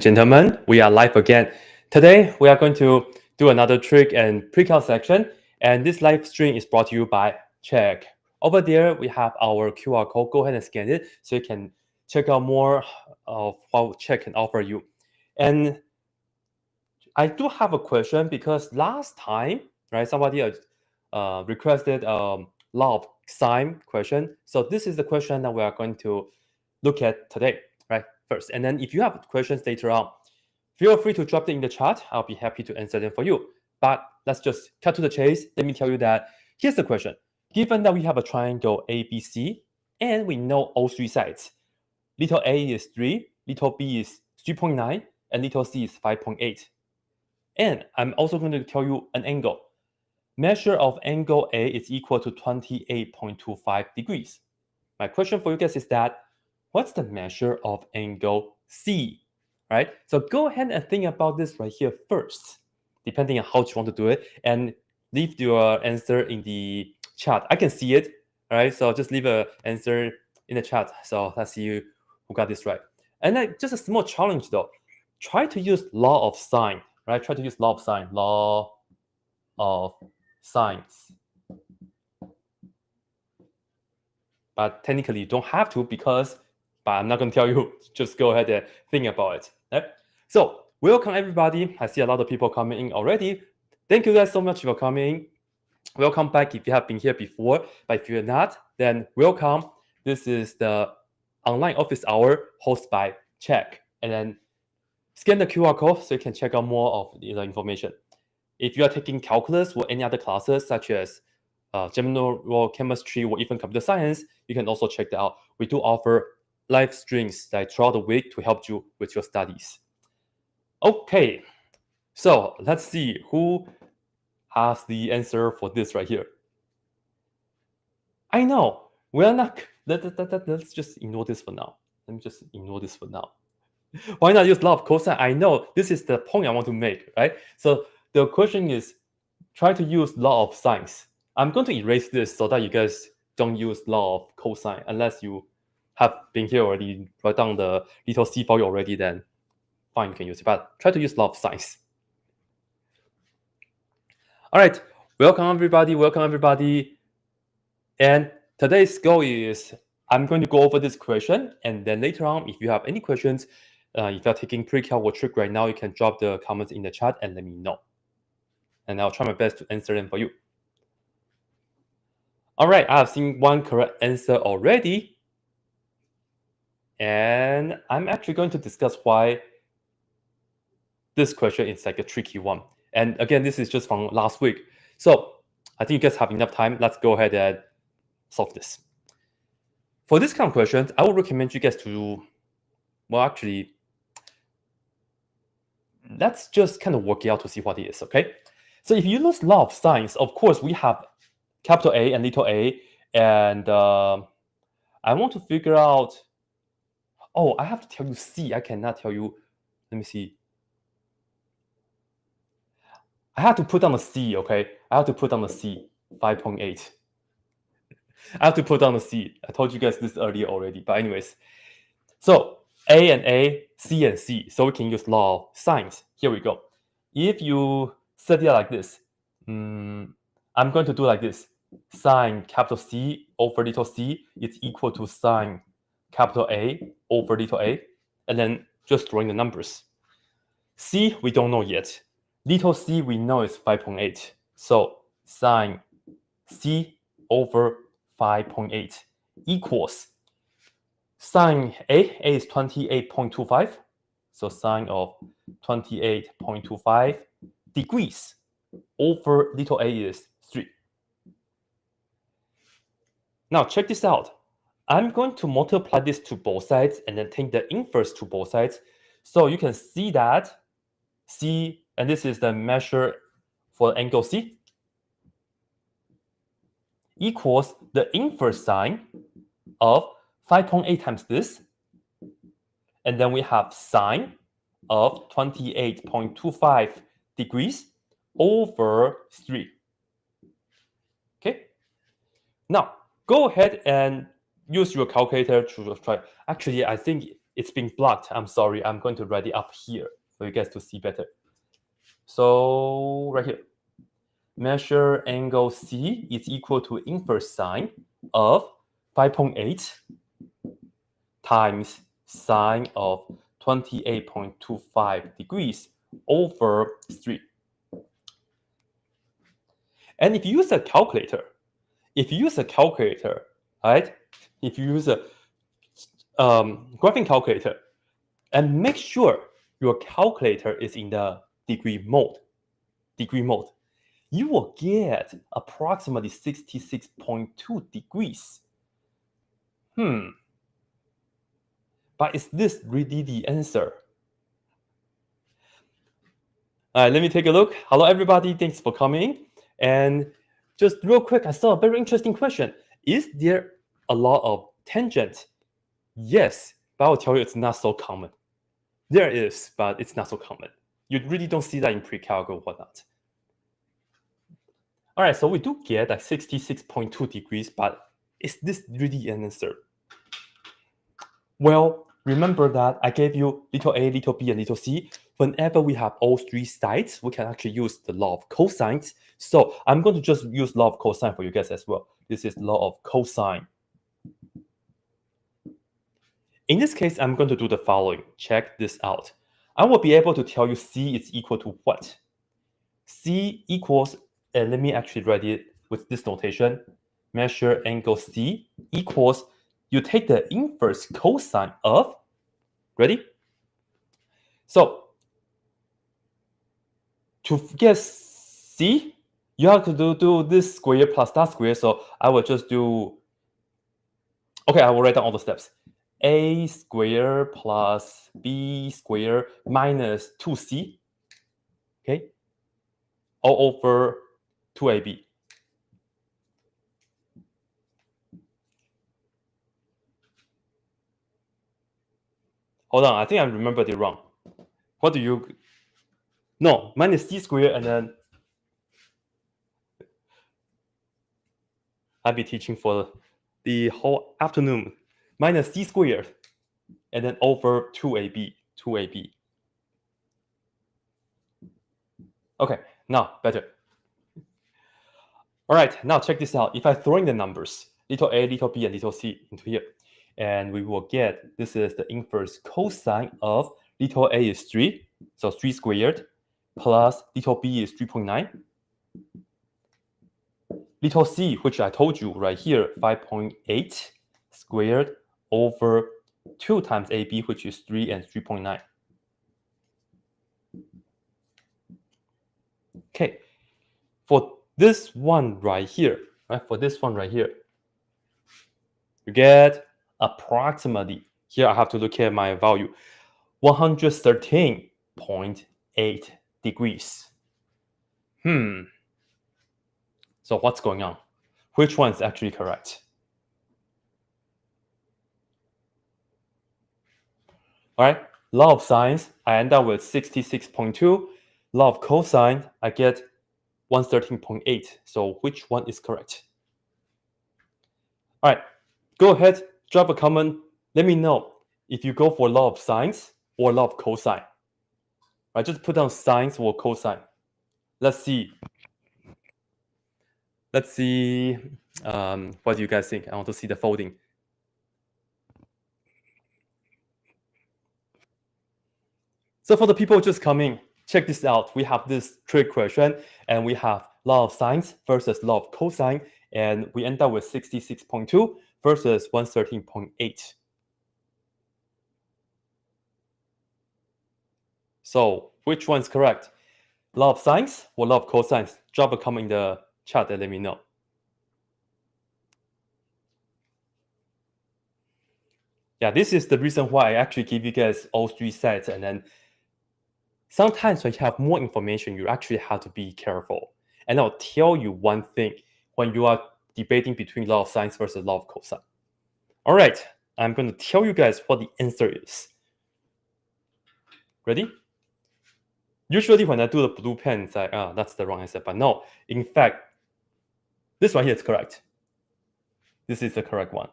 gentlemen, we are live again. Today, we are going to do another trig and pre-calc section, and this live stream is brought to you by Chegg. Over there, we have our QR code. Go ahead and scan it so you can check out more of what Chegg can offer you. And I do have a question because last time, right, somebody requested law of sine question. So this is the question that we are going to look at today, right, first. And then if you have questions later on, feel free to drop them in the chat. I'll be happy to answer them for you. But let's just cut to the chase. Let me tell you that here's the question. Given that we have a triangle ABC and we know all three sides, little a is 3, little b is 3.9, and little c is 5.8. And I'm also going to tell you an angle. Measure of angle A is equal to 28.25 degrees. My question for you guys is that, what's the measure of angle C? Right? So go ahead and think about this right here first, depending on how you want to do it, and leave your answer in the chat. I can see it, all right? So just leave an answer in the chat. So let's see who got this right. And just a small challenge though. Try to use law of sine, right? Try to use law of sine, law of sines. But technically you don't have to but I'm not going to tell you. Just go ahead and think about it. Right? So welcome everybody. I see a lot of people coming in already. Thank you guys so much for coming. Welcome back if you have been here before. But if you're not, then welcome. This is the online office hour hosted by Chegg. And then scan the QR code so you can check out more of the information. If you are taking calculus or any other classes such as general chemistry or even computer science, you can also check that out. We do offer live streams throughout the week to help you with your studies. Okay, so let's see who has the answer for this right here. I know we're not. Let's just ignore this for now. Let me just ignore this for now. Why not use law of cosine? I know this is the point I want to make, right? So the question is, try to use law of sines. I'm going to erase this so that you guys don't use law of cosine unless you have been here already, write down the little c value already, then fine, you can use it. But try to use law of sines. All right, welcome everybody. And today's goal is I'm going to go over this question, and then later on, if you have any questions, if you're taking pre-calc or trig right now, you can drop the comments in the chat and let me know. And I'll try my best to answer them for you. All right, I have seen one correct answer already. And I'm actually going to discuss why this question is like a tricky one. And again, this is just from last week. So I think you guys have enough time. Let's go ahead and solve this. For this kind of questions, I would recommend you guys to, well, actually, let's just kind of work it out to see what it is, okay? So if you use law of sines, of course, we have capital A and little a, and I want to figure out, oh, I have to tell you C. I cannot tell you, let me see. I have to put down the C, okay? I have to put down the C, 5.8. I have to put down the C. I told you guys this earlier already, but anyways. So A and A, C and C. So we can use law of sines. Here we go. If you set it like this, I'm going to do like this. Sine capital C over little c is equal to sine capital A over little a. And then just throwing the numbers. C, we don't know yet. Little c, we know is 5.8. So sine C over 5.8 equals sine A is 28.25. So sine of 28.25 degrees over little a is 3. Now check this out. I'm going to multiply this to both sides and then take the inverse to both sides. So you can see that C, and this is the measure for angle C, equals the inverse sine of 5.8 times this. And then we have sine of 28.25 degrees over 3. Okay. Now, go ahead and use your calculator to try. Actually, I think it's being blocked. I'm sorry. I'm going to write it up here for you guys to see better. So right here, measure angle C is equal to inverse sine of 5.8 times sine of 28.25 degrees over 3. And if you use a calculator, right? If you use a graphing calculator, and make sure your calculator is in the degree mode, you will get approximately 66.2 degrees. But is this really the answer? All right, let me take a look. Hello, everybody. Thanks for coming. And just real quick, I saw a very interesting question. Is there a lot of tangent? Yes, but I'll tell you it's not so common. There is, but it's not so common. You really don't see that in pre-calc or whatnot. All right, so we do get like 66.2 degrees, but is this really an answer? Well, remember that I gave you little a, little b, and little c. Whenever we have all three sides, we can actually use the law of cosines. So I'm going to just use law of cosine for you guys as well. This is law of cosine. In this case, I'm going to do the following. Check this out. I will be able to tell you c is equal to what? C equals, and let me actually write it with this notation. Measure angle C equals, you take the inverse cosine of, ready? So to get C, you have to do this square plus that square. So I will just do, okay, I will write down all the steps. A square plus B square minus 2C, okay, all over 2AB. Hold on, I think I remembered it wrong. What do you... No, minus C squared, and then I'll be teaching for the whole afternoon. Minus C squared, and then over 2AB. Okay, now better. All right, now check this out. If I throw in the numbers, little a, little b, and little c into here, and we will get, this is the inverse cosine of little a is 3, so 3 squared, plus little b is 3.9. Little c, which I told you right here, 5.8 squared over 2 times AB, which is 3 and 3.9. Okay, for this one right here, you get approximately, here I have to look at my value, 113.8 degrees. So what's going on? Which one is actually correct? All right, law of sines, I end up with 66.2. Law of cosine, I get 113.8. So which one is correct? All right, go ahead, drop a comment. Let me know if you go for law of sines or law of cosine. All right, just put down sines or cosine. Let's see. What do you guys think? I want to see the folding. So for the people just coming, check this out. We have this trig question, and we have law of sines versus law of cosine, and we end up with 66.2 versus 113.8. So which one's correct? Law of sines or law of cosines? Drop a comment in the chat and let me know. Yeah, this is the reason why I actually give you guys all three sets, and then sometimes when you have more information, you actually have to be careful. And I'll tell you one thing when you are debating between law of sines versus law of cosine. All right, I'm going to tell you guys what the answer is. Ready? Usually when I do the blue pen, it's like, that's the wrong answer. But no, in fact, this one here is correct. This is the correct one.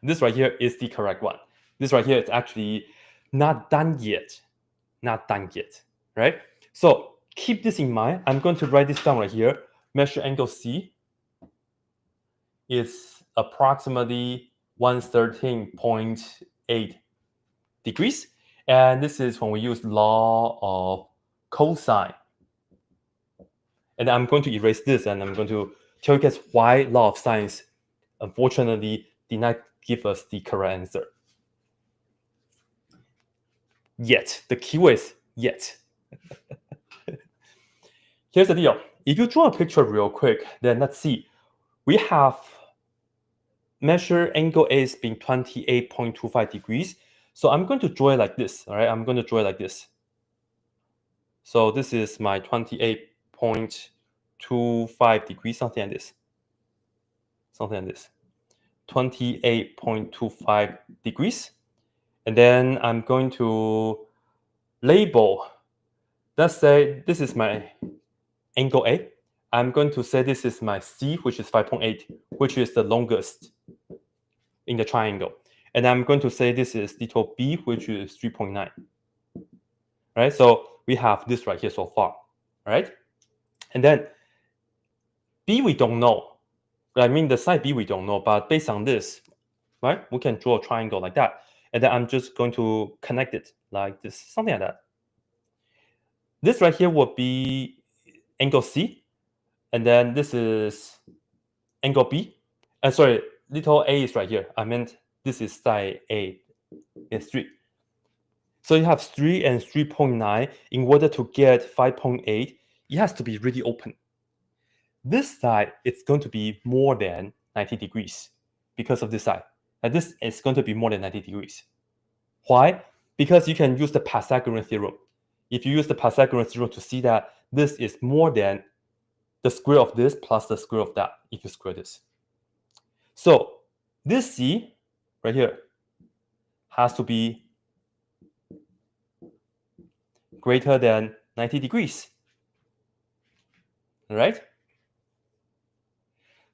This right here is the correct one. This right here is actually not done yet. Not done yet, right? So keep this in mind. I'm going to write this down right here. Measure angle C is approximately 113.8 degrees. And this is when we use law of cosine. And I'm going to erase this and I'm going to tell you guys why law of sines unfortunately did not give us the correct answer. Yet. The keyword is yet. Here's the deal. If you draw a picture real quick, then let's see. We have measure angle A as being 28.25 degrees. So I'm going to draw it like this. All right, I'm going to draw it like this. So this is my 28.25 degrees, something like this. Something like this. 28.25 degrees. And then I'm going to label, let's say this is my angle A. I'm going to say this is my C, which is 5.8, which is the longest in the triangle. And I'm going to say this is little B, which is 3.9. Right? So we have this right here so far. Right? And then B we don't know. I mean the side B we don't know, but based on this, right, we can draw a triangle like that. And then I'm just going to connect it like this, something like that. This right here will be angle C. And then this is angle B. Sorry, little a is right here. I meant this is side A. It's 3. So you have 3 and 3.9. In order to get 5.8, it has to be really open. This side, it's going to be more than 90 degrees because of this side. And this is going to be more than 90 degrees. Why? Because you can use the Pythagorean theorem. If you use the Pythagorean theorem to see that this is more than the square of this plus the square of that, if you square this. So this C right here has to be greater than 90 degrees. All right?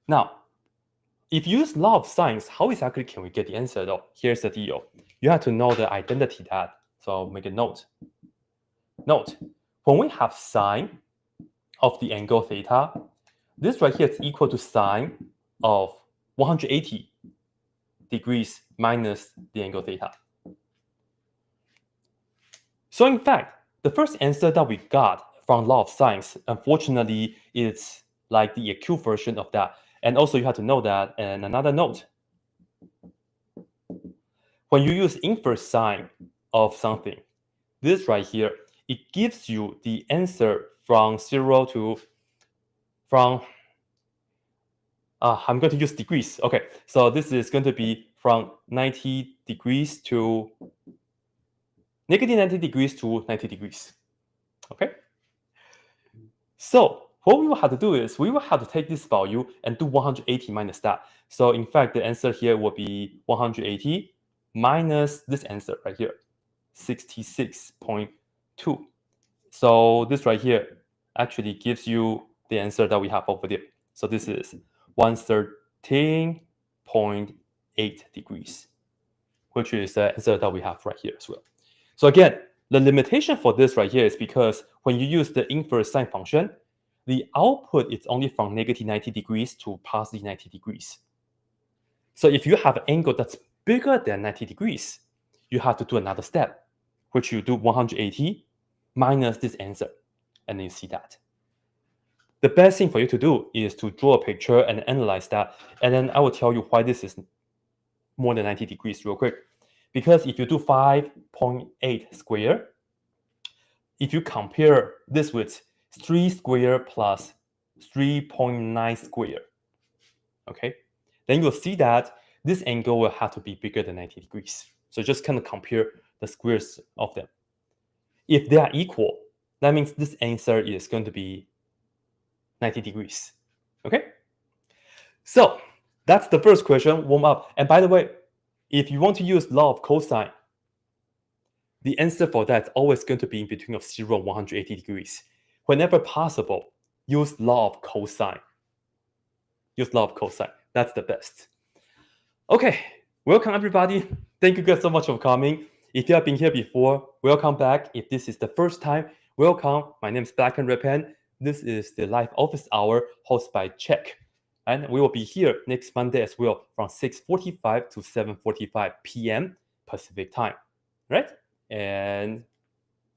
Now, if you use law of sines, how exactly can we get the answer though? Here's the deal. You have to know the identity that. So I'll make a note. Note, when we have sine of the angle theta, this right here is equal to sine of 180 degrees minus the angle theta. So in fact, the first answer that we got from law of sines, unfortunately, it's like the acute version of that. And also you have to know that, and another note, when you use inverse sine of something, this right here, it gives you the answer from 0 to, I'm going to use degrees. Okay, so this is going to be from 90 degrees to negative 90 degrees to 90 degrees. Okay? So what we will have to do is we will have to take this value and do 180 minus that. So in fact, the answer here will be 180 minus this answer right here, 66.2. So this right here actually gives you the answer that we have over there. So this is 113.8 degrees, which is the answer that we have right here as well. So again, the limitation for this right here is because when you use the inverse sine function, the output is only from negative 90 degrees to positive 90 degrees. So if you have an angle that's bigger than 90 degrees, you have to do another step, which you do 180 minus this answer, and then you see that. The best thing for you to do is to draw a picture and analyze that, and then I will tell you why this is more than 90 degrees real quick. Because if you do 5.8 square, if you compare this with 3 square plus 3.9 square, okay, then you'll see that this angle will have to be bigger than 90 degrees. So just kind of compare the squares of them. If they are equal, that means this answer is going to be 90 degrees. Okay? So that's the first question, warm up. And by the way, if you want to use law of cosine, the answer for that is always going to be in between of 0 and 180 degrees. Whenever possible, use law of cosine. Use law of cosine. That's the best. Okay, Welcome, everybody. Thank you guys so much for coming. If you have been here before, welcome back. If this is the first time, welcome. My name is blackpenredpen. This is the live office hour hosted by Chegg. And we will be here next Monday as well from 6:45 to 7:45 p.m. Pacific time. Right? And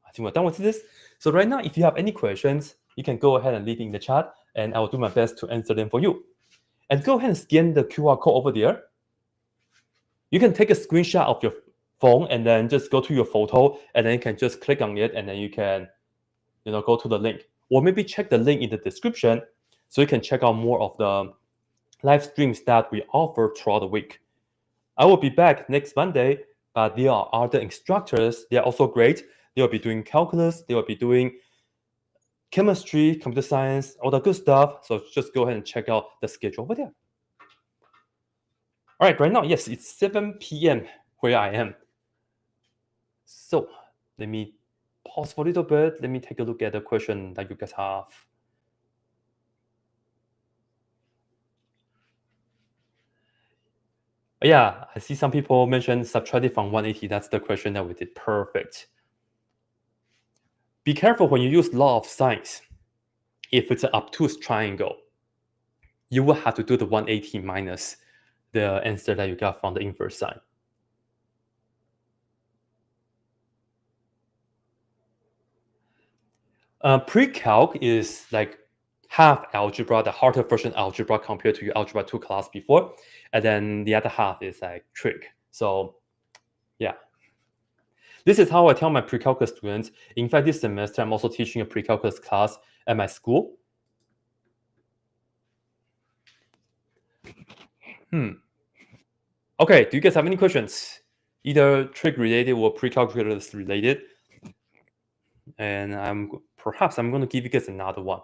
I think we're done with this. So right now, if you have any questions, you can go ahead and leave in the chat, and I will do my best to answer them for you. And go ahead and scan the QR code over there. You can take a screenshot of your phone and then just go to your photo, and then you can just click on it, and then you can, go to the link, or maybe check the link in the description so you can check out more of the live streams that we offer throughout the week. I will be back next Monday, but there are other instructors. They are also great. They will be doing calculus. They will be doing chemistry, computer science, all the good stuff. So just go ahead and check out the schedule over there. All right, right now, yes, it's 7 p.m. where I am. So let me pause for a little bit. Let me take a look at the question that you guys have. Yeah, I see some people mention subtracted from 180. That's the question that we did. Perfect. Be careful when you use law of sines. If it's an obtuse triangle, you will have to do the 180 minus the answer that you got from the inverse sine. Pre-calc is like half algebra, the harder version algebra compared to your algebra 2 class before, and then the other half is like trig. So yeah, this is how I tell my pre-calculus students. In fact, this semester I'm also teaching a pre-calculus class at my school. Okay, do you guys have any questions? Either trig related or pre-calculus related? And perhaps I'm going to give you guys another one.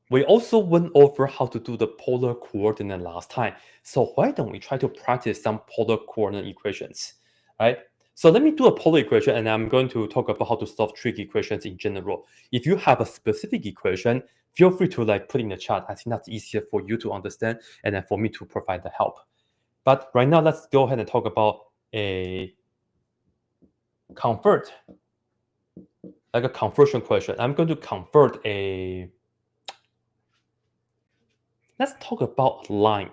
We also went over how to do the polar coordinate last time. So why don't we try to practice some polar coordinate equations, right? So let me do a polar equation, and I'm going to talk about how to solve trig equations in general. If you have a specific equation, feel free to put in the chat. I think that's easier for you to understand and then for me to provide the help. But right now, let's go ahead and talk about a conversion question. I'm going to convert let's talk about a line.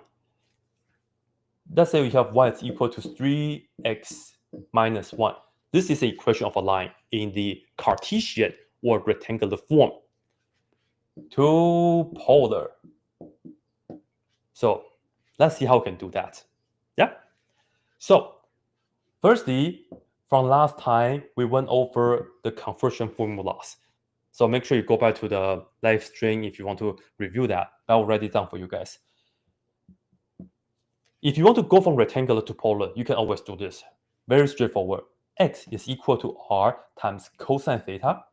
Let's say we have y is equal to 3x minus 1. This is an equation of a line in the Cartesian or rectangular form. Two polar. So let's see how we can do that. Yeah. So firstly, from last time, we went over the conversion formulas. So make sure you go back to the live stream if you want to review that. I will write it down for you guys. If you want to go from rectangular to polar, you can always do this. Very straightforward. X is equal to r times cosine theta.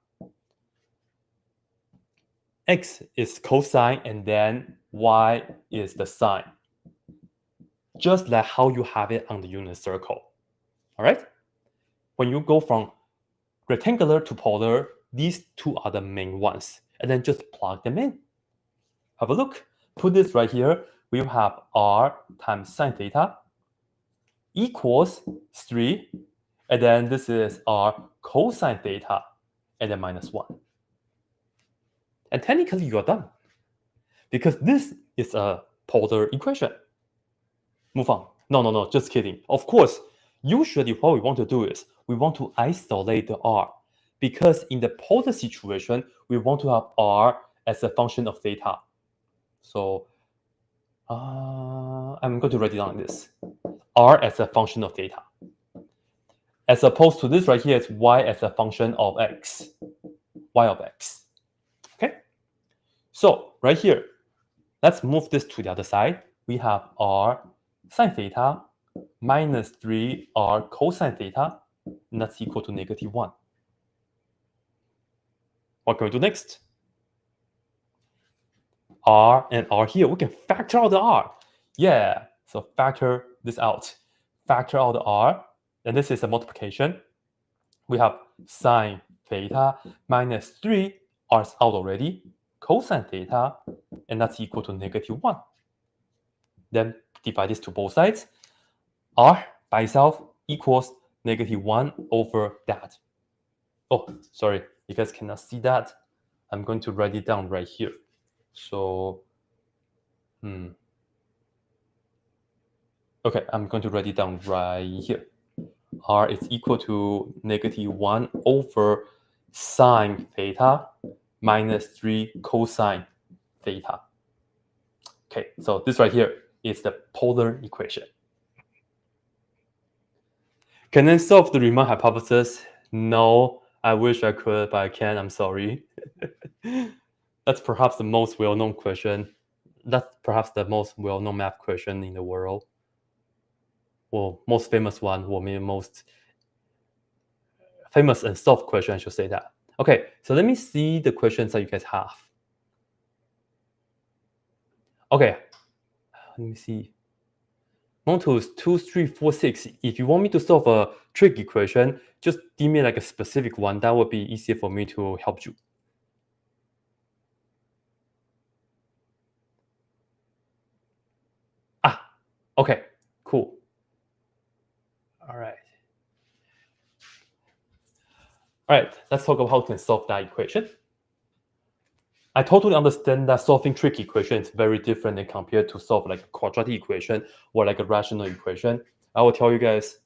X is cosine, and then y is the sine. Just like how you have it on the unit circle. All right? When you go from rectangular to polar, these two are the main ones. And then just plug them in. Have a look. Put this right here. We have r times sine theta equals 3. And then this is r cosine theta, and then minus 1. And technically, you're done. Because this is a polar equation. Move on. No, just kidding. Of course, usually what we want to do is we want to isolate the r. Because in the polar situation, we want to have r as a function of theta. So I'm going to write it down like this. R as a function of theta. As opposed to this right here, it's y as a function of x. Y of x. Okay? So right here, let's move this to the other side. We have r sine theta minus 3r cosine theta, and that's equal to negative 1. What can we do next? R and r here, we can factor out the r. Yeah, so factor this out. Factor out the r, and this is a multiplication. We have sine theta minus 3, r is out already, cosine theta, and that's equal to negative 1. Then divide this to both sides. R by itself equals -1 over that. Oh, sorry, you guys cannot see that. I'm going to write it down right here. So, okay, I'm going to write it down right here. R is equal to -1 over sine theta minus 3 cosine theta. Okay, so this right here is the polar equation. Can I solve the Riemann hypothesis? No, I wish I could, but I can't. I'm sorry. That's perhaps the most well-known question. That's perhaps the most well-known math question in the world. Well, most famous one, or maybe most famous and solved question, I should say that. Okay, so let me see the questions that you guys have. Okay, let me see. 1, 2, 3, 4, 6. If you want me to solve a trig equation, just give me like a specific one. That would be easier for me to help you. Okay, cool. All right. All right, let's talk about how we can solve that equation. I totally understand that solving trig equation is very different than compared to solve like a quadratic equation or like a rational equation. I will tell you guys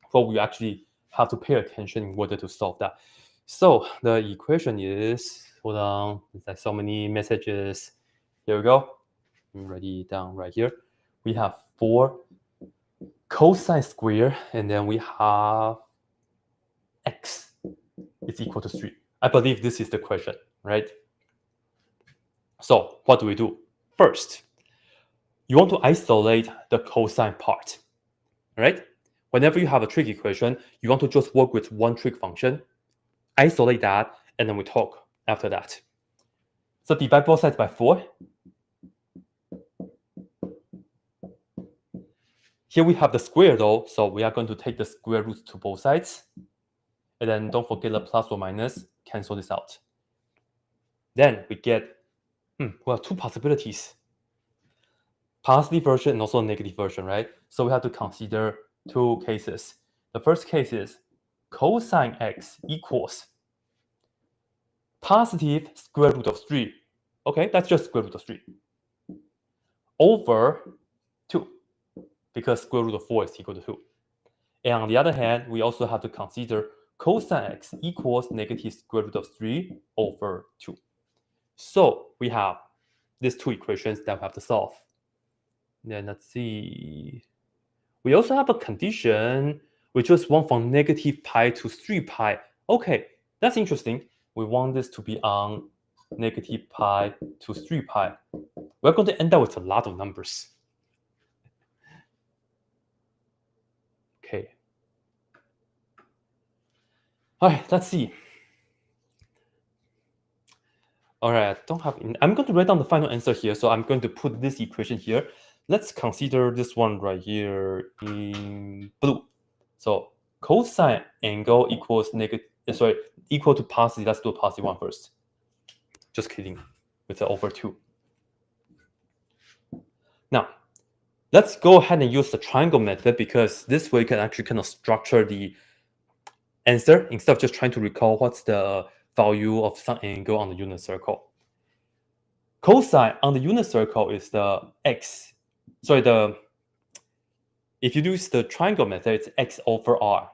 what we actually have to pay attention in order to solve that. So the equation is, hold on, there's like so many messages. Here we go. I'm writing it down right here. We have 4 cosine square, and then we have x is equal to 3. I believe this is the question, right? So what do we do? First, you want to isolate the cosine part, right? Whenever you have a trig equation, you want to just work with one trig function, isolate that, and then we talk after that. So divide both sides by 4. Here we have the square though, so we are going to take the square roots to both sides. And then don't forget the plus or minus, cancel this out. Then we get, well, 2 possibilities. Positive version and also a negative version, right? So we have to consider 2 cases. The first case is cosine x equals positive square root of 3. Okay, that's just square root of 3. Over 2, because square root of 4 is equal to 2. And on the other hand, we also have to consider cosine x equals negative square root of 3 over 2. So we have these 2 equations that we have to solve. Then let's see. We also have a condition. We just want from negative pi to 3 pi. Okay, that's interesting. We want this to be on negative pi to 3 pi. We're going to end up with a lot of numbers. Okay. All right, let's see. All right, I'm going to write down the final answer here. So I'm going to put this equation here. Let's consider this one right here in blue. So cosine angle equals equal to positive. Let's do a positive one first. Just kidding, with the over 2. Now, let's go ahead and use the triangle method, because this way you can actually kind of structure the answer instead of just trying to recall what's the value of some angle on the unit circle. Cosine on the unit circle is the x. If you use the triangle method, it's x over r.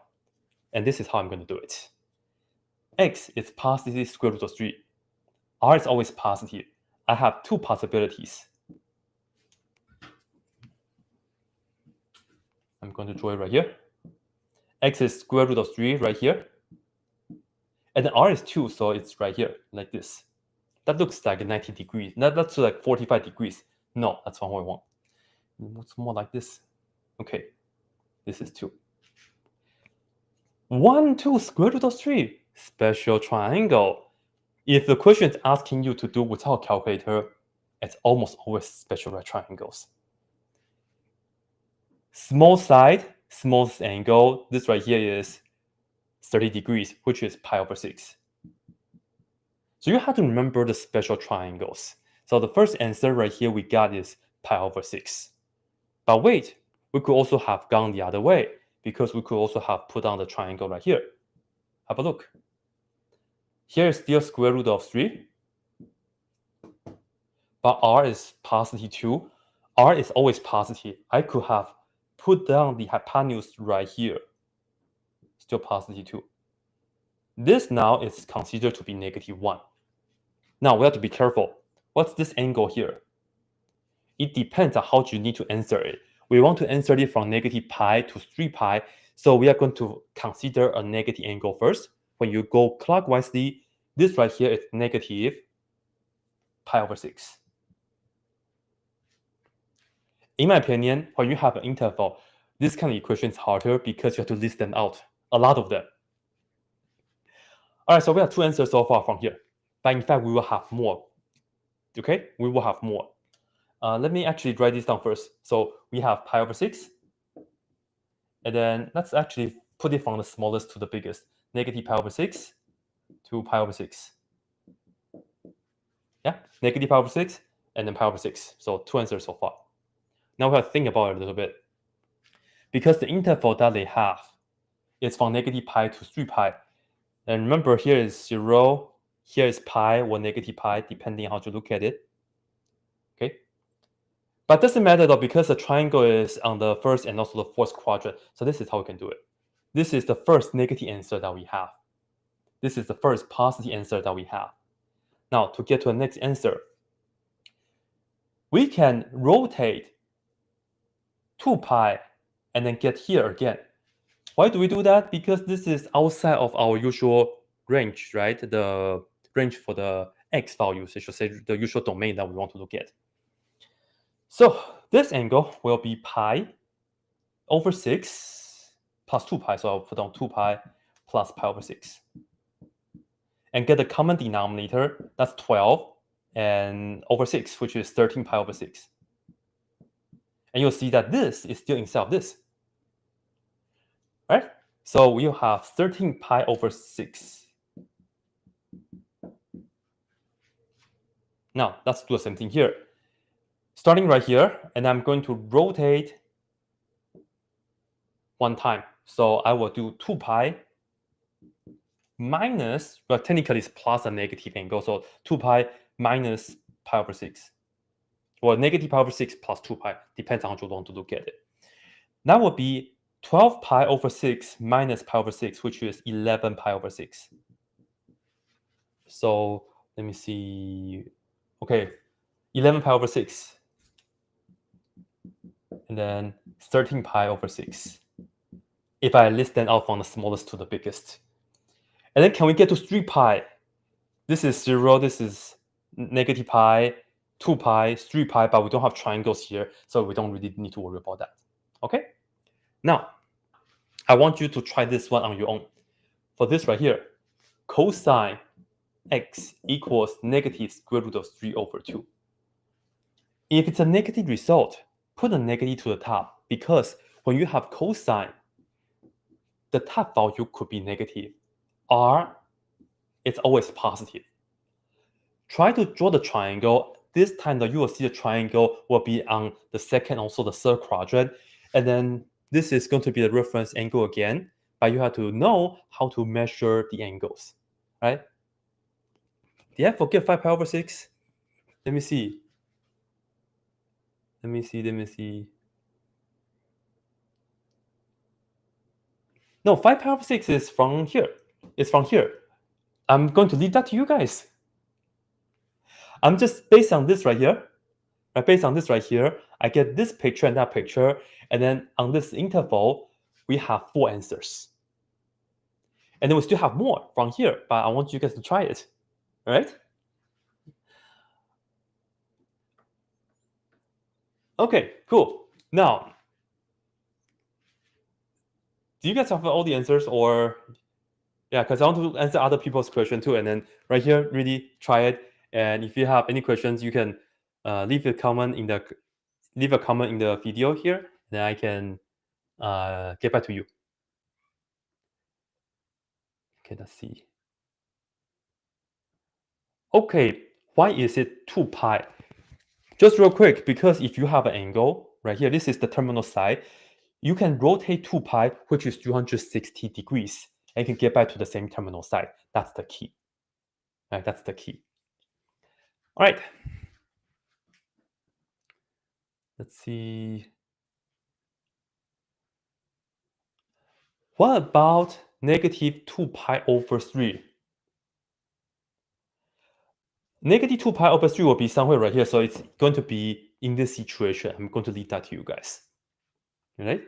And this is how I'm going to do it. X is positive square root of 3. R is always positive. I have 2 possibilities. I'm going to draw it right here. X is square root of 3 right here. And then R is 2, so it's right here, like this. That looks like 90 degrees. That's like 45 degrees. No, that's not what I want. It's more like this. Okay, this is 2. 1, 2, square root of 3. Special triangle. If the question is asking you to do without calculator, it's almost always special right triangles. Small side, smallest angle. This right here is 30 degrees, which is pi over 6. So you have to remember the special triangles. So the first answer right here we got is pi over 6. But wait, we could also have gone the other way because we could also have put on the triangle right here. Have a look. Here is still square root of 3, but r is positive 2. R is always positive. I could have put down the hypotenuse right here. Still positive 2. This now is considered to be negative 1. Now we have to be careful. What's this angle here? It depends on how you need to answer it. We want to answer it from negative pi to 3 pi, so we are going to consider a negative angle first. When you go clockwise, this right here is negative pi over 6. In my opinion, when you have an interval, this kind of equation is harder because you have to list them out, a lot of them. All right, so we have 2 answers so far from here, but in fact, we will have more. Okay, we will have more. Let me actually write this down first. So we have pi over 6, and then let's actually put it from the smallest to the biggest. Negative pi over 6 to pi over 6. Yeah, negative pi over 6 and then pi over 6. So 2 answers so far. Now we have to think about it a little bit. Because the interval that they have is from negative pi to 3 pi. And remember, here is 0, here is pi or negative pi, depending on how you look at it. Okay. But it doesn't matter though, because the triangle is on the first and also the fourth quadrant. So this is how we can do it. This is the first negative answer that we have. This is the first positive answer that we have. Now, to get to the next answer, we can rotate 2 pi and then get here again. Why do we do that? Because this is outside of our usual range, right? The range for the x values, I should say the usual domain that we want to look at. So this angle will be pi over 6 plus 2 pi. So I'll put on 2 pi plus pi over 6. And get the common denominator, that's 12, and over 6, which is 13 pi over 6. And you'll see that this is still inside of this. Right? So we'll have 13 pi over 6. Now, let's do the same thing here. Starting right here, and I'm going to rotate 1 time. So I will do 2 pi minus, well, technically it's plus a negative angle. So 2 pi minus pi over 6. Or negative pi over 6 plus 2 pi. Depends on how you want to look at it. That will be 12 pi over 6 minus pi over 6, which is 11 pi over 6. So let me see. Okay, 11 pi over 6. And then 13 pi over 6. If I list them out from the smallest to the biggest. And then can we get to 3 pi? This is 0, this is negative pi, 2 pi, 3 pi, but we don't have triangles here, so we don't really need to worry about that. Okay? Now, I want you to try this one on your own. For this right here, cosine x equals negative square root of 3 over 2. If it's a negative result, put a negative to the top, because when you have cosine, the top value could be negative. R, it's always positive. Try to draw the triangle. This time that you will see the triangle will be on the second, also the third quadrant. And then this is going to be the reference angle again, but you have to know how to measure the angles, right? Did I forget 5 pi over 6? Let me see. Let me see. No, 5 pi over 6 is from here. It's from here. I'm going to leave that to you guys. I'm just based on this right here. Right, based on this right here, I get this picture and that picture, and then on this interval, we have 4 answers. And then we still have more from here, but I want you guys to try it. All right? Okay, cool. Now, do you guys have all the answers, or yeah, because I want to answer other people's questions too. And then right here, really try it. And if you have any questions, you can leave a comment in the video here, then I can get back to you. Okay, let's see. Okay, why is it 2 pi? Just real quick, because if you have an angle, right here, this is the terminal side. You can rotate 2 pi, which is 360 degrees, and you can get back to the same terminal side. That's the key. Right, that's the key. All right. Let's see. What about negative 2 pi over 3? Negative 2 pi over 3 will be somewhere right here, so it's going to be in this situation. I'm going to leave that to you guys. All right?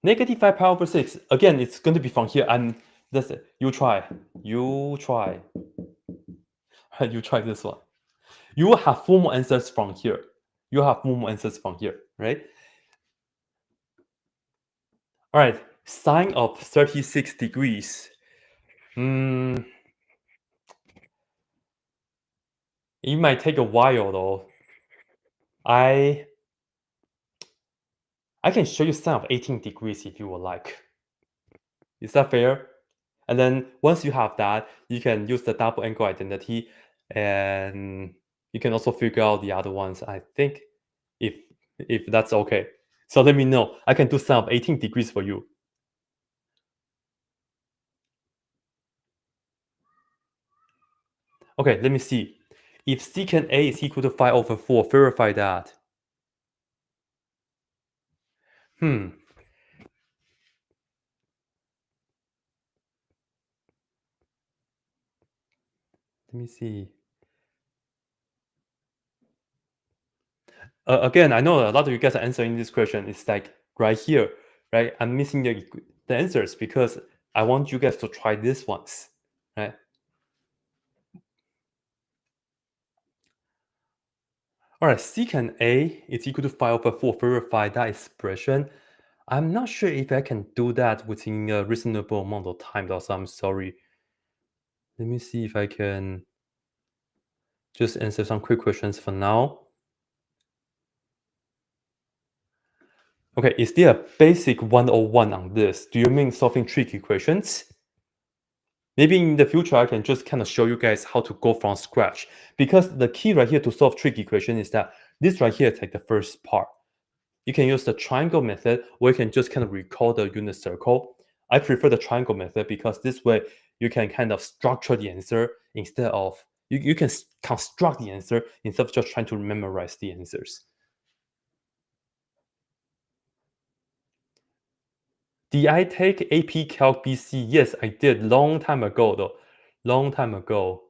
Negative 5 pi over 6. Again, it's going to be from here. And that's it. You try. You try. You try this one. You will have 4 more answers from here. You have 4 more answers from here, right? All right. Sine of 36 degrees. It might take a while though. I can show you sine of 18 degrees if you would like. Is that fair? And then once you have that, you can use the double angle identity, and you can also figure out the other ones, I think, if that's okay. So let me know. I can do sine of 18 degrees for you. Okay, let me see. If secant A is equal to 5 over 4, verify that. Let me see. Again, I know a lot of you guys are answering this question. It's like right here, right? I'm missing the answers because I want you guys to try this once, right? All right, secant A is equal to 5 over 4. Verify that expression. I'm not sure if I can do that within a reasonable amount of time, though, so I'm sorry. Let me see if I can just answer some quick questions for now. Okay, is there a basic 101 on this? Do you mean solving trig equations? Maybe in the future, I can just kind of show you guys how to go from scratch. Because the key right here to solve trig equation is that this right here is like the first part. You can use the triangle method, or you can just kind of recall the unit circle. I prefer the triangle method because this way you can kind of structure the answer instead of, you can construct the answer instead of just trying to memorize the answers. Did I take AP Calc BC? Yes, I did. Long time ago, though. Long time ago.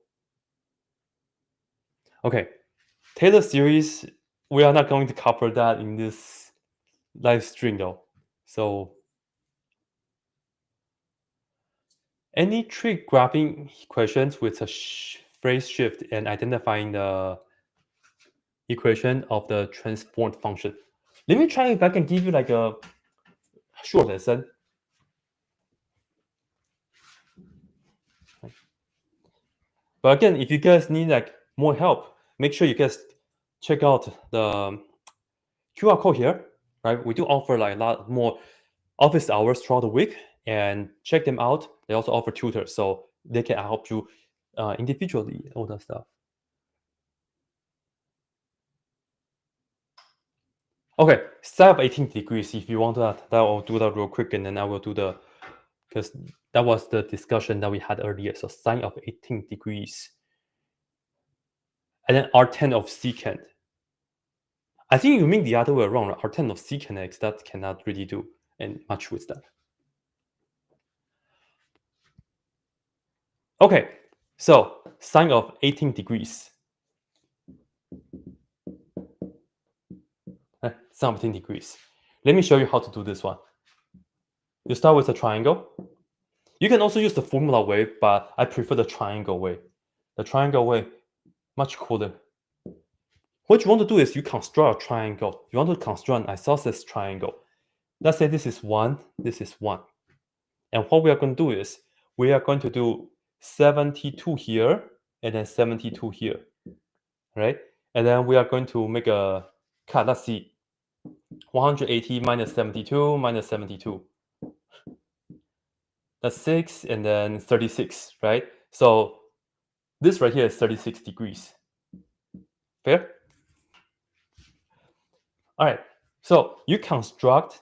Okay. Taylor series, we are not going to cover that in this live stream, though. So, any trig graphing equations with a phase shift and identifying the equation of the transformed function. Let me try if I can give you like a short lesson. But again, if you guys need like more help, make sure you guys check out the QR code here, right? We do offer like a lot more office hours throughout the week, and check them out. They also offer tutors, so they can help you individually, all that stuff. Okay, sine of 18 degrees. If you want that, I'll do that real quick, and then I will do the, because that was the discussion that we had earlier. So sine of 18 degrees. And then R10 of secant. I think you mean the other way around, right? R10 of secant x, that cannot really do much with that. Okay, so sine of 18 degrees. Sine of 18 degrees. Let me show you how to do this one. You start with a triangle. You can also use the formula way, but I prefer the triangle way. The triangle way, much cooler. What you want to do is you construct a triangle. You want to construct an isosceles triangle. Let's say this is 1, this is 1. And what we are going to do is we are going to do 72 here and then 72 here, right? And then we are going to make a cut. Let's see. 180 minus 72 minus 72. That's 6 and then 36, right? So This right here is 36 degrees. Fair? All right, so you construct,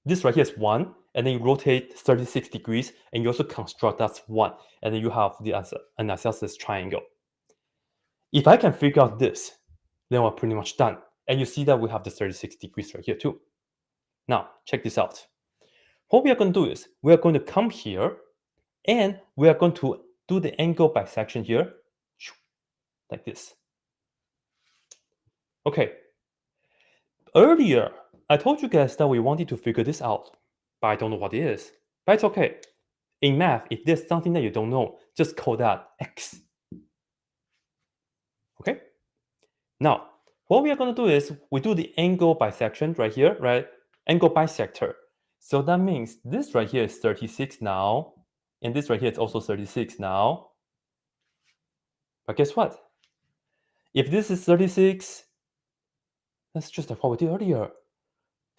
this right here is 1, and then you rotate 36 degrees, and you also construct that's 1, and then you have the answer, an isosceles triangle. If I can figure out this, then we're pretty much done. And you see that we have the 36 degrees right here too. Now, check this out. What we are going to do is, we are going to come here, and we are going to do the angle bisection here, like this. Okay. Earlier, I told you guys that we wanted to figure this out, but I don't know what it is. But it's okay. In math, if there's something that you don't know, just call that x. Okay? Now, what we are going to do is, we do the angle bisection right here, right? Angle bisector. So that means this right here is 36 now, and this right here is also 36 now. But guess what? If this is 36, that's just like what we did earlier.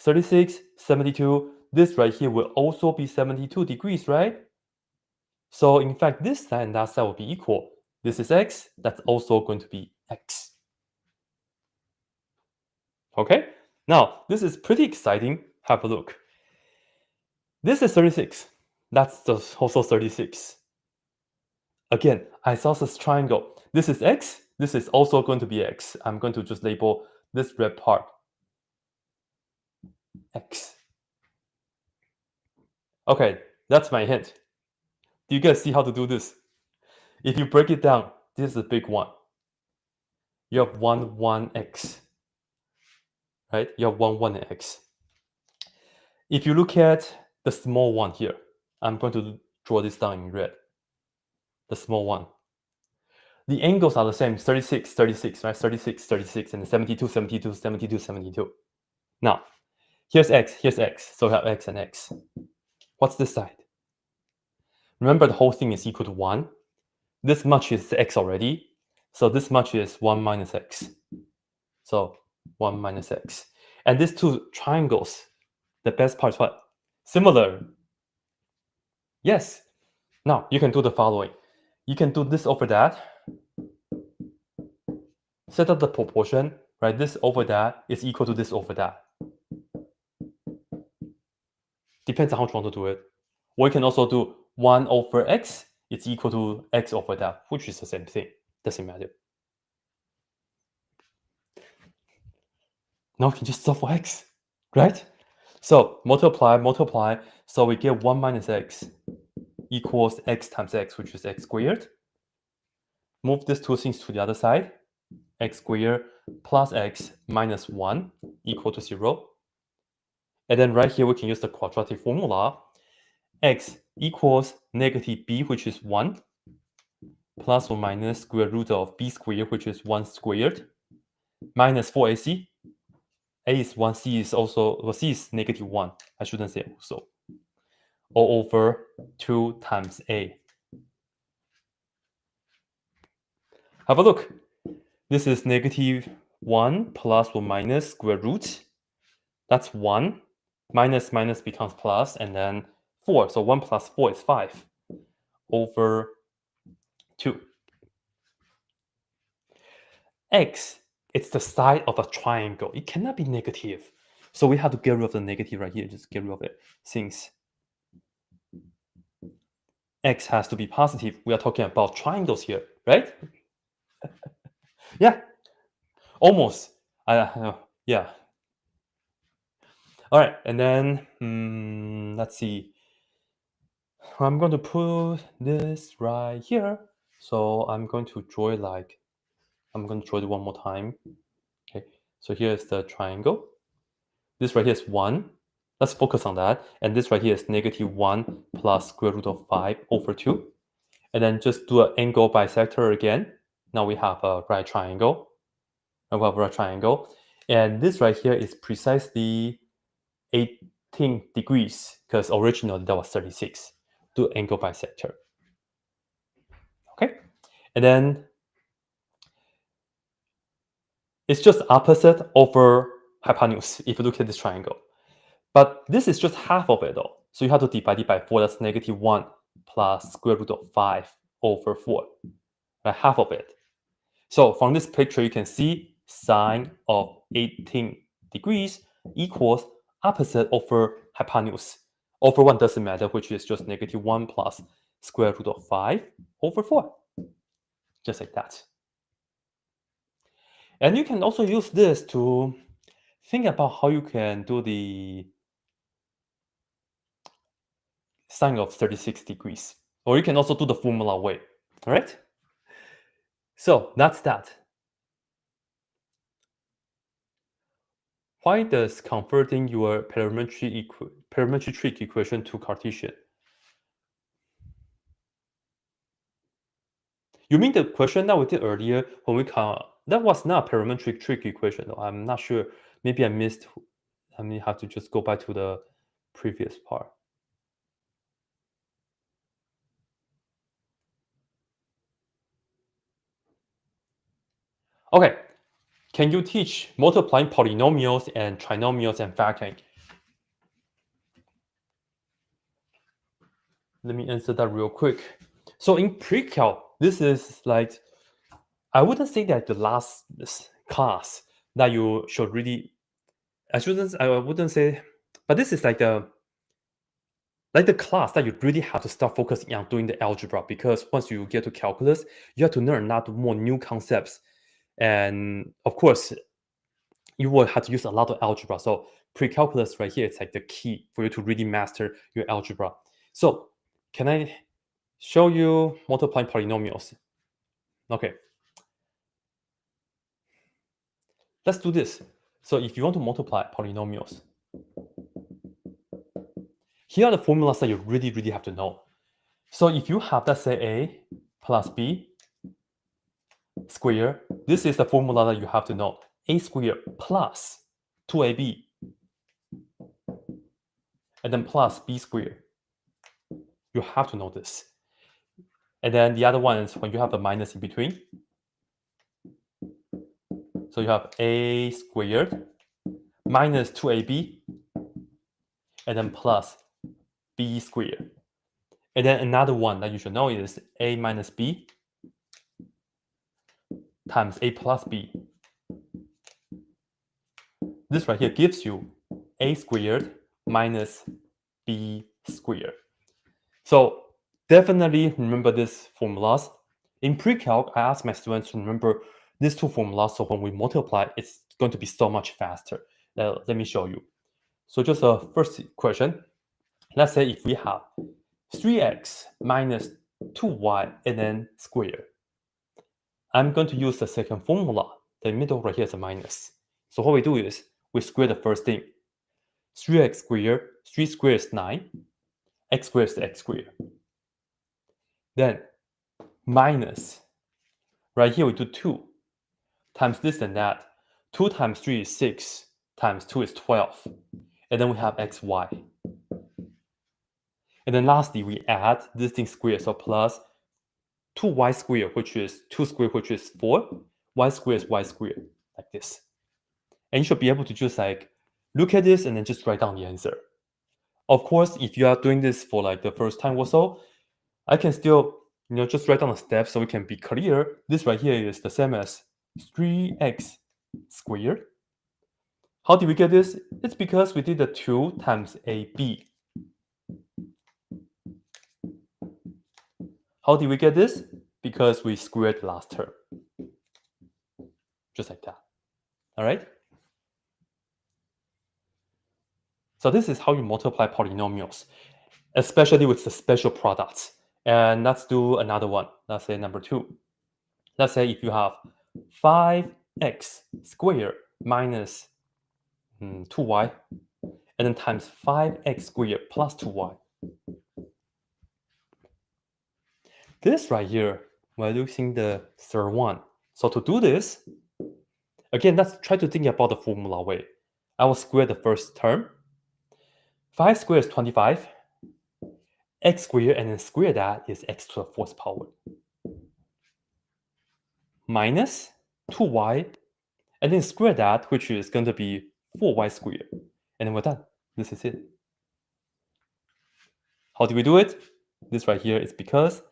36, 72, this right here will also be 72 degrees, right? So in fact, this side and that side will be equal. This is x, that's also going to be x. Okay, now this is pretty exciting. Have a look. This is 36. That's also 36. Again, isosceles triangle. This is x, this is also going to be x. I'm going to just label this red part x. Okay, that's my hint. Do you guys see how to do this? If you break it down, this is a big one. You have 1, 1x. Right? You have 1, 1, and x. If you look at the small one here, I'm going to draw this down in red. The small one. The angles are the same, 36, 36, right? 36, 36, and 72, 72, 72, 72. Now, here's x, so we have x and x. What's this side? Remember, the whole thing is equal to 1. This much is x already, so this much is 1 minus x. So 1 minus x. And these two triangles, the best part is what? Similar. Yes. Now, you can do the following. You can do this over that. Set up the proportion, right? This over that is equal to this over that. Depends on how you want to do it. Or you can also do 1 over x is equal to x over that, which is the same thing. Doesn't matter. Now we can just solve for x, right? So multiply, multiply. So we get 1 minus x equals x times x, which is x squared. Move these two things to the other side. X squared plus x minus 1 equal to 0. And then right here, we can use the quadratic formula. X equals negative b, which is 1, plus or minus square root of b squared, which is 1 squared, minus 4ac. A is 1, c is also, well, c is negative 1. I shouldn't say also. All over 2 times a. Have a look. This is negative 1 plus or minus square root. That's 1. Minus minus becomes plus, and then 4. So 1 plus 4 is 5 over 2. X, it's the side of a triangle. It cannot be negative. So we have to get rid of the negative right here. Just get rid of it. Since x has to be positive, we are talking about triangles here, right? Yeah, almost. Yeah. All right, and then let's see. I'm going to put this right here. So I'm going to draw it like, I'm going to draw it one more time. Okay, so here's the triangle. This right here is 1. Let's focus on that. And this right here is negative 1 plus square root of 5 over 2. And then just do an angle bisector again. Now we have a right triangle. And we have a right triangle. And this right here is precisely 18 degrees, because originally that was 36. Do angle bisector. Okay? And then it's just opposite over hypotenuse if you look at this triangle. But this is just half of it though. So you have to divide it by 4. That's negative 1 plus square root of 5 over 4. half of it. So from this picture, you can see sine of 18 degrees equals opposite over hypotenuse. Over 1 doesn't matter, which is just -1 plus square root of 5 over 4. Just like that. And you can also use this to think about how you can do the sine of 36 degrees. Or you can also do the formula way, all right? So that's that. Why does converting your parametric trig equation to Cartesian? You mean the question that we did earlier when we that was not a parametric trig equation. Though. I'm not sure. Maybe I missed. I may have to just go back to the previous part. Okay. Can you teach multiplying polynomials and trinomials and factoring? Let me answer that real quick. So in pre-calc, this is like, I wouldn't say that the last class that you should really, I wouldn't say, but this is like the class that you really have to start focusing on doing the algebra, because once you get to calculus, you have to learn a lot more new concepts. And of course, you will have to use a lot of algebra. So pre-calculus right here, it's like the key for you to really master your algebra. So can I show you multiplying polynomials? Okay. Let's do this. So if you want to multiply polynomials, here are the formulas that you really, really have to know. So if you have, let's say, a plus b square, this is the formula that you have to know. A squared plus 2ab, and then plus b squared. You have to know this. And then the other one is when you have a minus in between. So you have a squared minus 2ab, and then plus b squared. And then another one that you should know is a minus b times a plus b. This right here gives you a squared minus b squared. So definitely remember these formulas. In pre-calc, I ask my students to remember these two formulas, so when we multiply, it's going to be so much faster. Now, let me show you. So just a first question. Let's say if we have 3x minus 2y and then square. I'm going to use the second formula. The middle right here is a minus. So what we do is we square the first thing. 3x squared, 3 squared is 9, x squared is x squared. Then minus, right here we do 2 times this and that. 2 times 3 is 6, times 2 is 12. And then we have xy. And then lastly, we add this thing squared, so plus 2y squared, which is 2 squared, which is 4. Y squared is y squared, like this. And you should be able to just like look at this and then just write down the answer. Of course, if you are doing this for like the first time or so, I can still, just write down the steps so we can be clear. This right here is the same as 3x squared. How did we get this? It's because we did the 2 times ab. How did we get this? Because we squared the last term. Just like that. All right? So this is how you multiply polynomials, especially with the special products. And let's do another one. Let's say number 2. Let's say if you have 5x squared minus 2y, and then times 5x squared plus 2y. This right here, we're using the third one. So to do this, again, let's try to think about the formula way. I will square the first term. 5 squared is 25. X squared and then square that is x to the fourth power. Minus 2y, and then square that, which is going to be 4y squared. And then we're done. This is it. How do we do it? This right here is because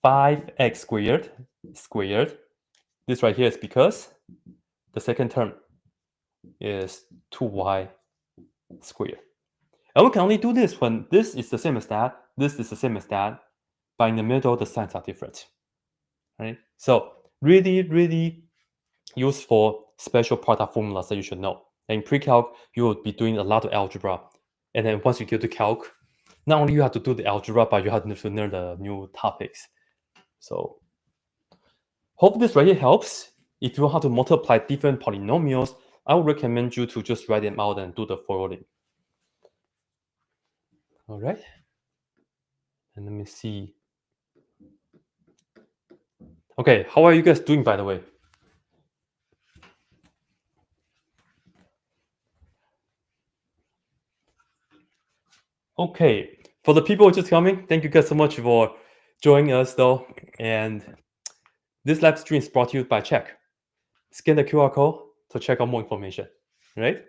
5x squared squared. This right here is because the second term is 2y squared. And we can only do this when this is the same as that, this is the same as that, but in the middle, the signs are different, right? So really, really useful special product formulas that you should know. And in pre-calc, you will be doing a lot of algebra. And then once you get to calc, not only you have to do the algebra, but you have to learn the new topics. So hope this right here helps. If you know how to multiply different polynomials, I would recommend you to just write them out and do the following. All right. And let me see. Okay, how are you guys doing, by the way? Okay, for the people just coming, thank you guys so much for joining us, though. And this live stream is brought to you by Chegg. Scan the QR code to check out more information, right?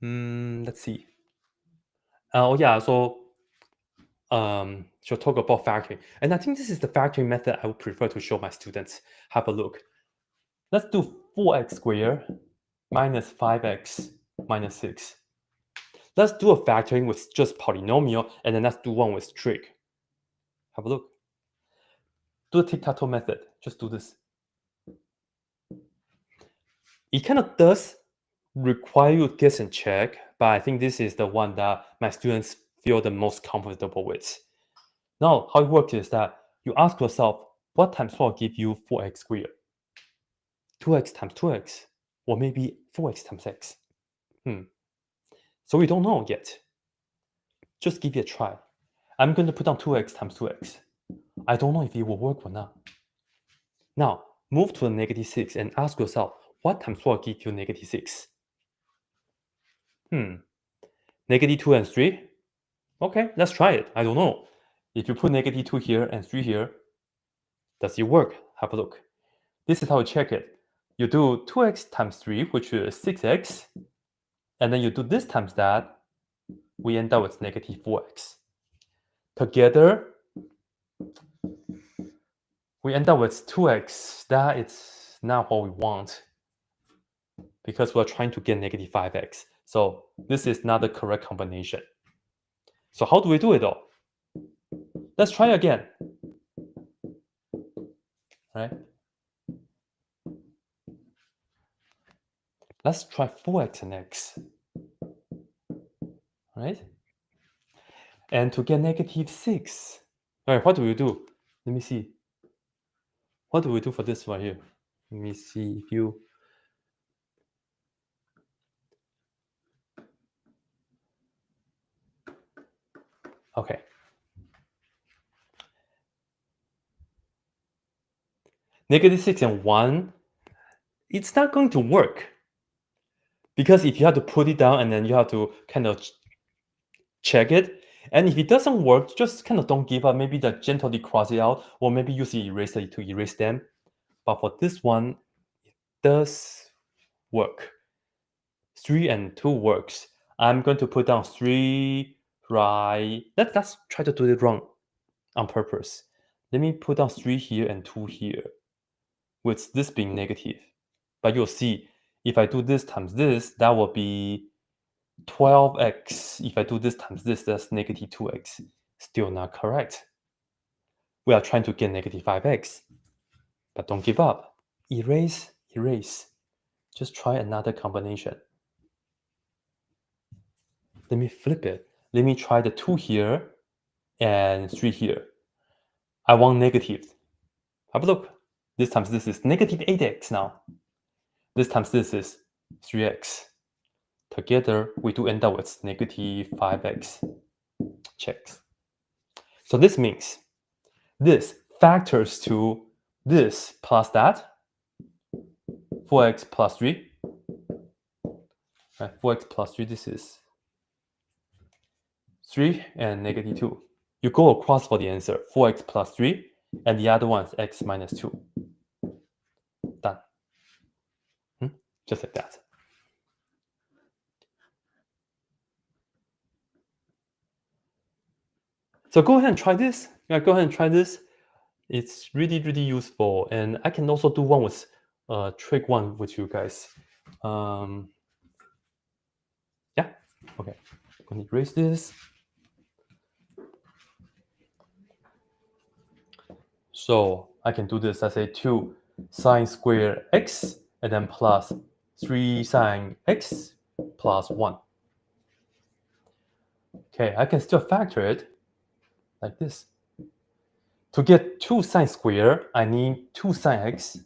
Let's see. Oh yeah, so she'll talk about factoring, and I think this is the factoring method I would prefer to show my students. Have a look. Let's do 4x squared minus 5x minus 6. Let's do a factoring with just polynomial, and then let's do one with trig. Have a look. Do the tic-tac-toe method. Just do this. It kind of does require you to guess and check, but I think this is the one that my students feel the most comfortable with. Now, how it works is that you ask yourself, what times 4 give you 4x squared? 2x times 2x, or maybe 4x times x. So we don't know yet. Just give it a try. I'm going to put down 2x times 2x. I don't know if it will work or not. Now, move to the negative 6 and ask yourself, what times 4 give you negative 6? Negative 2 and 3? Okay, let's try it. I don't know. If you put negative 2 here and 3 here, does it work? Have a look. This is how you check it. You do 2x times 3, which is 6x, and then you do this times that, we end up with negative 4x. Together, we end up with 2x. That is not what we want because we're trying to get negative 5x. So this is not the correct combination. So how do we do it though? Let's try again. Right? Let's try 4x and x. Right? And to get negative 6. All right, what do we do? Let me see. What do we do for this one here? Let me see if you... Okay. Negative 6 and 1, it's not going to work. Because if you have to put it down and then you have to kind of check it, and if it doesn't work, just kind of don't give up. Maybe just gently cross it out, or maybe use the eraser to erase them. But for this one, it does work. 3 and 2 works. I'm going to put down 3 right. Let's try to do it wrong on purpose. Let me put down 3 here and 2 here, with this being negative. But you'll see, if I do this times this, that will be 12x. If I do this times this, that's negative 2x. Still not correct. We are trying to get negative 5x. But don't give up. Erase, erase. Just try another combination. Let me flip it. Let me try the 2 here and 3 here. I want negative. Have a look. This times this is negative 8x now. This times this is 3x. Together, we do end up with negative 5x. Checks. So this means this factors to this plus that, 4x plus 3. Right, 4x plus 3, this is 3 and negative 2. You go across for the answer, 4x plus 3, and the other one is x minus 2. Done. Just like that. So go ahead and try this. Yeah, go ahead and try this. It's really, really useful. And I can also do one with trig 1 with you guys. Yeah, okay. I'm going to erase this. So I can do this as a 2 sine square x and then plus 3 sine x plus 1. Okay, I can still factor it like this. To get 2 sine square, I need 2 sine x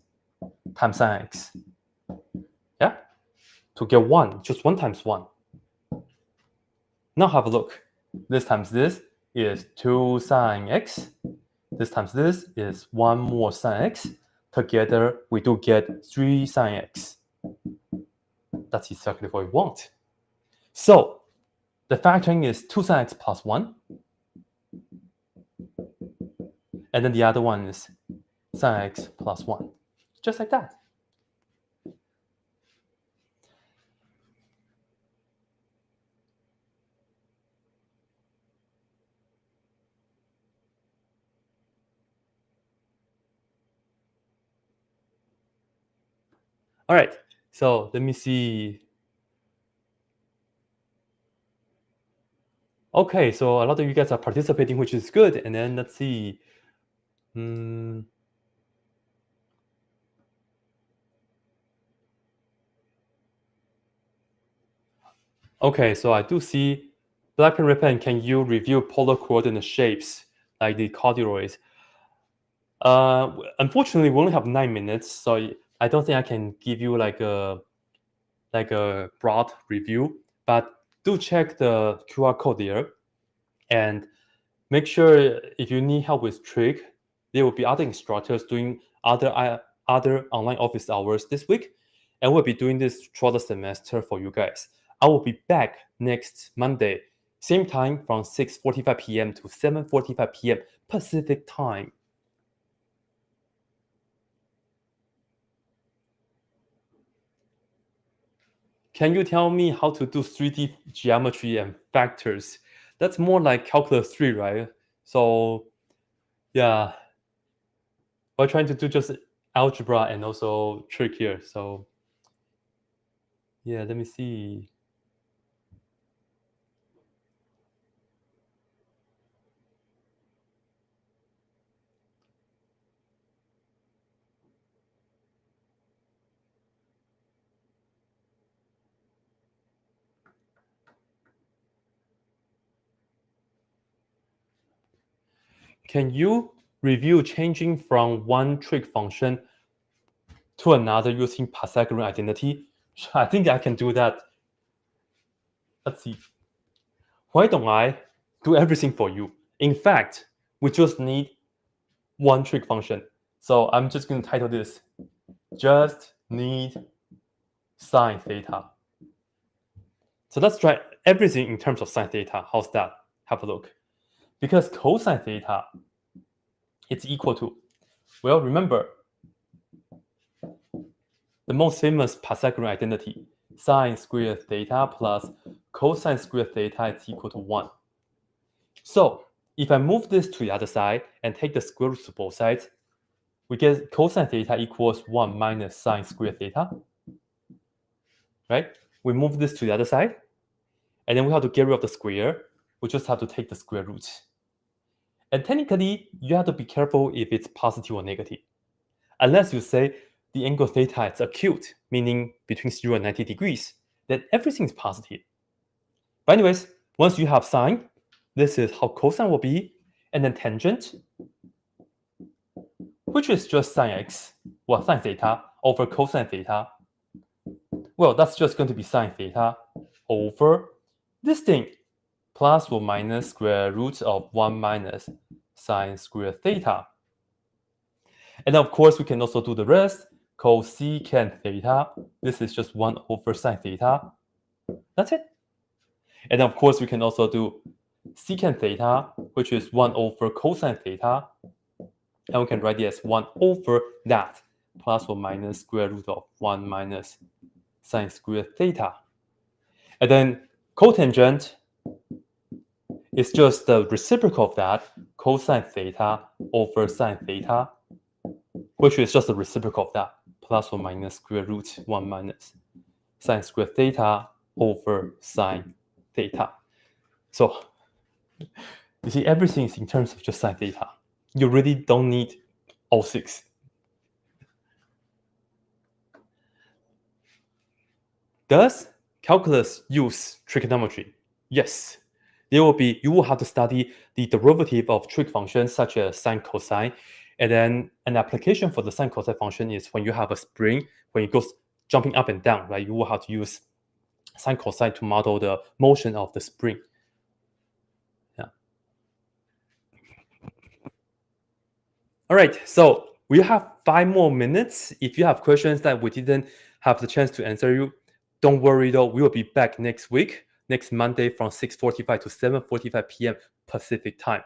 times sine x. Yeah? To get 1, just 1 times 1. Now have a look. This times this is 2 sine x. This times this is 1 more sine x. Together, we do get 3 sine x. That's exactly what we want. So, the factoring is 2 sine x plus 1. And then the other one is sine x plus 1. Just like that. All right, so let me see. Okay, so a lot of you guys are participating, which is good. And then let's see. Okay, so I do see blackpenredpen. Can you review polar coordinate shapes like the corduroys? Unfortunately, we only have 9 minutes, so I don't think I can give you like a broad review. But do check the QR code there, and make sure if you need help with trig, there will be other instructors doing other online office hours this week, and we'll be doing this throughout the semester for you guys. I will be back next Monday, same time from 6:45 p.m. to 7:45 p.m. Pacific time. Can you tell me how to do 3D geometry and factors? That's more like calculus 3, right? So yeah, we're trying to do just algebra and also trig here. So yeah, let me see. Can you review changing from one trig function to another using Pythagorean identity? I think I can do that. Let's see. Why don't I do everything for you? In fact, we just need one trig function. So I'm just going to title this, just need sine theta. So let's try everything in terms of sine theta. How's that? Have a look. Because cosine theta, it's equal to, well, remember, the most famous Pythagorean identity, sine squared theta plus cosine squared theta is equal to 1. So if I move this to the other side and take the square roots of both sides, we get cosine theta equals 1 minus sine squared theta. Right? We move this to the other side, and then we have to get rid of the square. We just have to take the square root. And technically, you have to be careful if it's positive or negative. Unless you say the angle theta is acute, meaning between 0 and 90 degrees, then everything is positive. But anyways, once you have sine, this is how cosine will be, and then tangent, which is just sine x, well, sine theta over cosine theta. Well, that's just going to be sine theta over this thing, plus or minus square root of 1 minus sine squared theta. And then, of course, we can also do the rest. Cosecant theta, this is just 1 over sine theta. That's it. And then, of course, we can also do secant theta, which is 1 over cosine theta. And we can write it as 1 over that, plus or minus square root of 1 minus sine squared theta. And then cotangent It's just the reciprocal of that, cosine theta over sine theta, which is just the reciprocal of that, plus or minus square root 1 minus sine squared theta over sine theta. So you see, everything is in terms of just sine theta. You really don't need all 6. Does calculus use trigonometry? Yes. You will have to study the derivative of trig functions such as sine, cosine, and then an application for the sine cosine function is when you have a spring, when it goes jumping up and down, right? You will have to use sine cosine to model the motion of the spring. Yeah. All right, so we have 5 more minutes. If you have questions that we didn't have the chance to answer you, don't worry though, we will be back next week, next Monday from 6:45 to 7:45 p.m. Pacific time.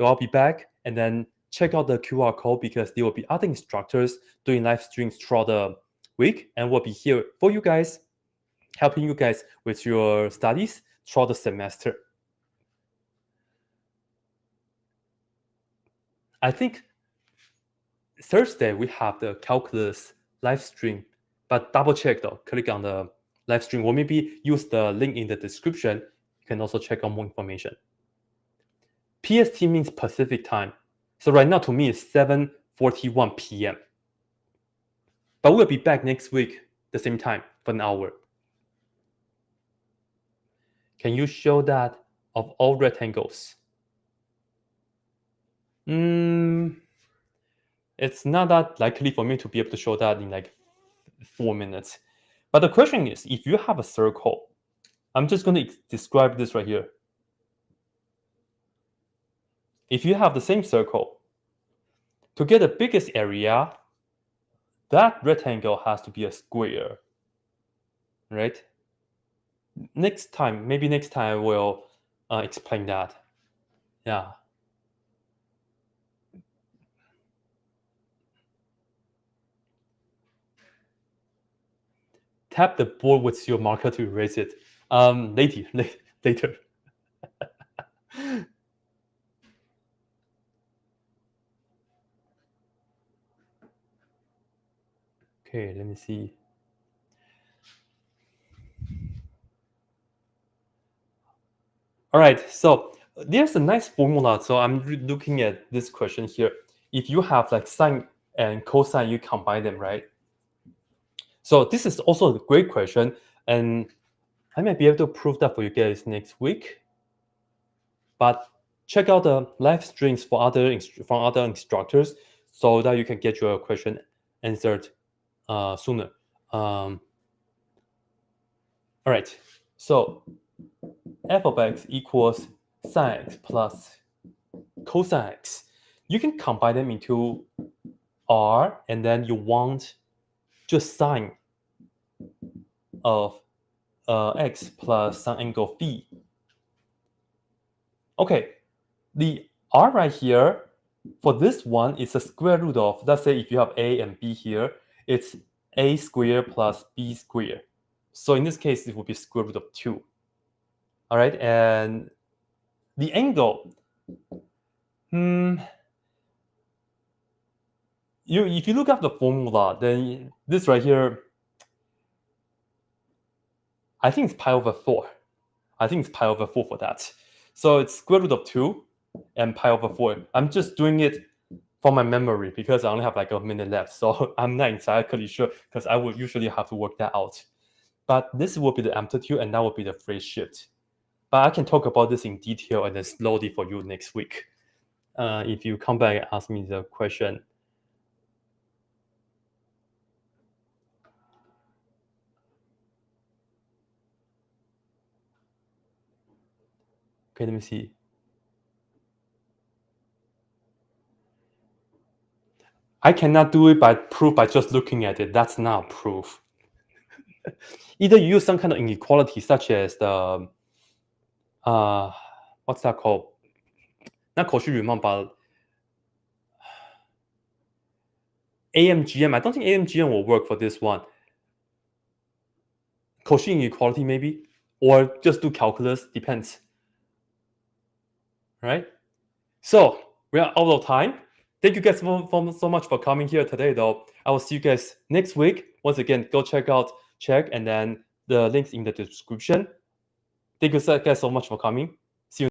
I'll be back, and then check out the QR code because there will be other instructors doing live streams throughout the week, and we'll be here for you guys, helping you guys with your studies throughout the semester. I think Thursday we have the calculus live stream, but double check though, click on the live stream or maybe use the link in the description. You can also check out more information. PST means Pacific time. So right now to me it's 7:41 p.m. But we'll be back next week the same time for an hour. Can you show that of all rectangles? It's not that likely for me to be able to show that in like 4 minutes. But the question is, if you have a circle, I'm just going to describe this right here. If you have the same circle, to get the biggest area, that rectangle has to be a square, right? Next time, maybe next time I will explain that. Yeah. Tap the board with your marker to erase it. Later. Okay, let me see. All right, so there's a nice formula. So I'm looking at this question here. If you have like sine and cosine, you combine them, right? So this is also a great question, and I might be able to prove that for you guys next week. But check out the live streams for from other instructors so that you can get your question answered sooner. All right, so f of x equals sine x plus cosine x. You can combine them into r, and then you want just sine of x plus sine angle phi. Okay, the r right here, for this one, is a square root of, let's say if you have a and b here, it's a squared plus b squared. So in this case, it would be square root of 2. All right, and the angle, if you look up the formula, then this right here, I think it's pi over 4. I think it's pi over 4 for that. So it's square root of 2 and pi over 4. I'm just doing it from my memory because I only have like a minute left. So I'm not exactly sure because I would usually have to work that out. But this will be the amplitude and that will be the phase shift. But I can talk about this in detail and then slowly for you next week. If you come back and ask me the question. Okay, let me see. I cannot do it by proof by just looking at it. That's not proof. Either you use some kind of inequality such as the what's that called? Not Cauchy-Riemann, but AMGM. I don't think AMGM will work for this one. Cauchy inequality maybe, or just do calculus, depends. All right. So we are out of time. Thank you guys so much for coming here today, though. I will see you guys next week. Once again, go check out Chegg, and then the links in the description. Thank you guys so much for coming.